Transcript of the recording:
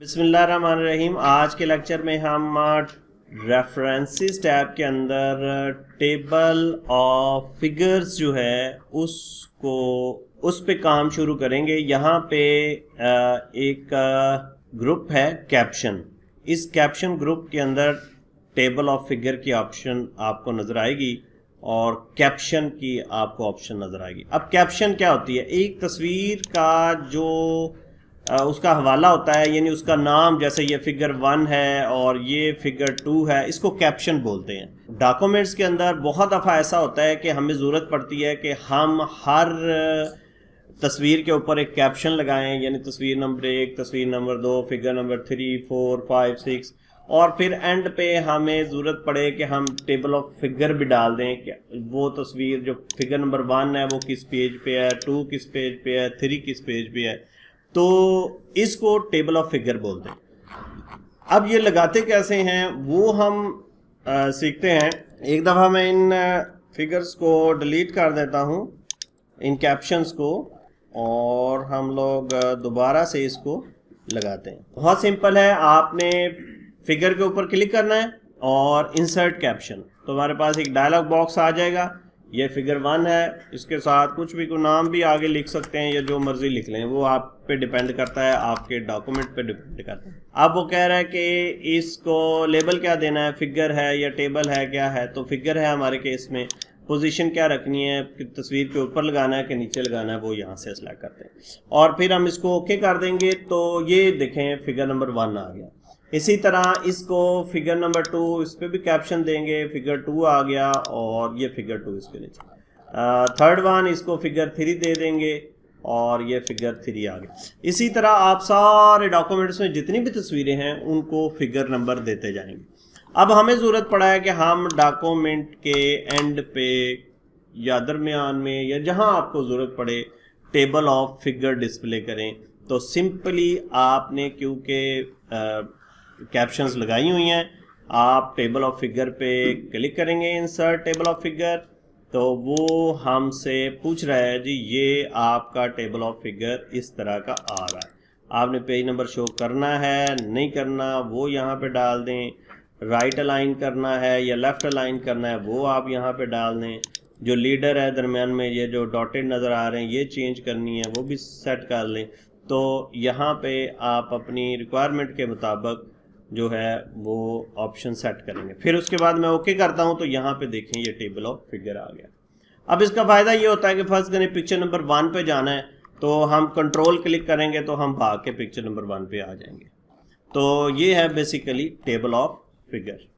बिस्मिल्लाहिर्रहमानिर्रहीम। आज के लेक्चर में हम रेफरेंसेस टैब के अंदर टेबल ऑफ फिगर्स जो है उस पे काम शुरू करेंगे। यहाँ पे एक ग्रुप है कैप्शन। इस कैप्शन ग्रुप के अंदर टेबल ऑफ फिगर की ऑप्शन आपको नज़र आएगी और कैप्शन की आपको ऑप्शन नज़र आएगी। अब कैप्शन क्या होती है? एक तस्वीर का जो उसका हवाला होता है, यानी उसका नाम, जैसे ये फिगर 1 है और ये फिगर 2 है, इसको कैप्शन बोलते हैं। डॉक्यूमेंट्स के अंदर बहुत दफ़ा ऐसा होता है कि हमें ज़रूरत पड़ती है कि हम हर तस्वीर के ऊपर एक कैप्शन लगाएं, यानी तस्वीर नंबर 1, तस्वीर नंबर 2, फिगर नंबर 3, 4, 5, 6, और फिर एंड पे हमें ज़रूरत पड़े कि हम टेबल ऑफ फिगर भी डाल दें कि वो तस्वीर जो फिगर नंबर 1 है वो किस पेज पे है, 2 किस पेज पे है, 3 किस पेज पे है। तो इसको टेबल ऑफ फिगर बोलते हैं। अब ये लगाते कैसे हैं वो हम सीखते हैं। एक दफ़ा मैं इन फिगर्स को डिलीट कर देता हूँ, इन कैप्शंस को, और हम लोग दोबारा से इसको लगाते हैं। बहुत सिंपल है, आपने फिगर के ऊपर क्लिक करना है और इंसर्ट कैप्शन। तो हमारे पास एक डायलॉग बॉक्स आ जाएगा। ये फिगर 1 है, इसके साथ कुछ भी कोई नाम भी आगे लिख सकते हैं या जो मर्जी लिख लें, वो आप पे डिपेंड करता है, आपके डॉक्यूमेंट पे डिपेंड करता है। अब वो कह रहा है कि इसको लेबल क्या देना है, फिगर है या टेबल है, क्या है? तो फिगर है हमारे केस में। पोजीशन क्या रखनी है, कि तस्वीर के ऊपर लगाना है कि नीचे लगाना है, वो यहाँ से सिलेक्ट करते हैं और फिर हम इसको ओके कर देंगे। तो ये देखें फिगर नंबर 1 आ गया। इसी तरह इसको फिगर नंबर 2, इस पर भी कैप्शन देंगे, फिगर 2 आ गया और ये फिगर 2 इसके नीचे। थर्ड वन इसको फिगर 3 दे देंगे और ये फिगर 3 आ गया। इसी तरह आप सारे डॉक्यूमेंट्स में जितनी भी तस्वीरें हैं उनको फिगर नंबर देते जाएंगे। अब हमें ज़रूरत पड़ा है कि हम डॉक्यूमेंट के एंड पे या दरमियान में या जहां आपको ज़रूरत पड़े टेबल ऑफ फिगर डिस्प्ले करें। तो सिंपली आपने, क्योंकि कैप्शंस लगाई हुई हैं, आप टेबल ऑफ फिगर पे क्लिक करेंगे, इंसर्ट टेबल ऑफ फिगर। तो वो हमसे पूछ रहा है जी ये आपका टेबल ऑफ फिगर इस तरह का आ रहा है, आपने पेज नंबर शो करना है नहीं करना वो यहाँ पे डाल दें, राइट अलाइन करना है या लेफ़्ट अलाइन करना है वो आप यहाँ पे डाल दें। जो लीडर है दरमियान में ये जो डॉटेड नज़र आ रहे हैं ये चेंज करनी है वो भी सेट कर लें। तो यहाँ पे आप अपनी रिक्वायरमेंट के मुताबिक जो है वो ऑप्शन सेट करेंगे। फिर उसके बाद मैं ओके करता हूँ तो यहाँ पे देखें ये टेबल ऑफ फिगर आ गया। अब इसका फ़ायदा ये होता है कि फर्स्ट करें पिक्चर नंबर 1 पे जाना है तो हम कंट्रोल क्लिक करेंगे तो हम भाग के पिक्चर नंबर 1 पे आ जाएंगे। तो ये है बेसिकली टेबल ऑफ फिगर।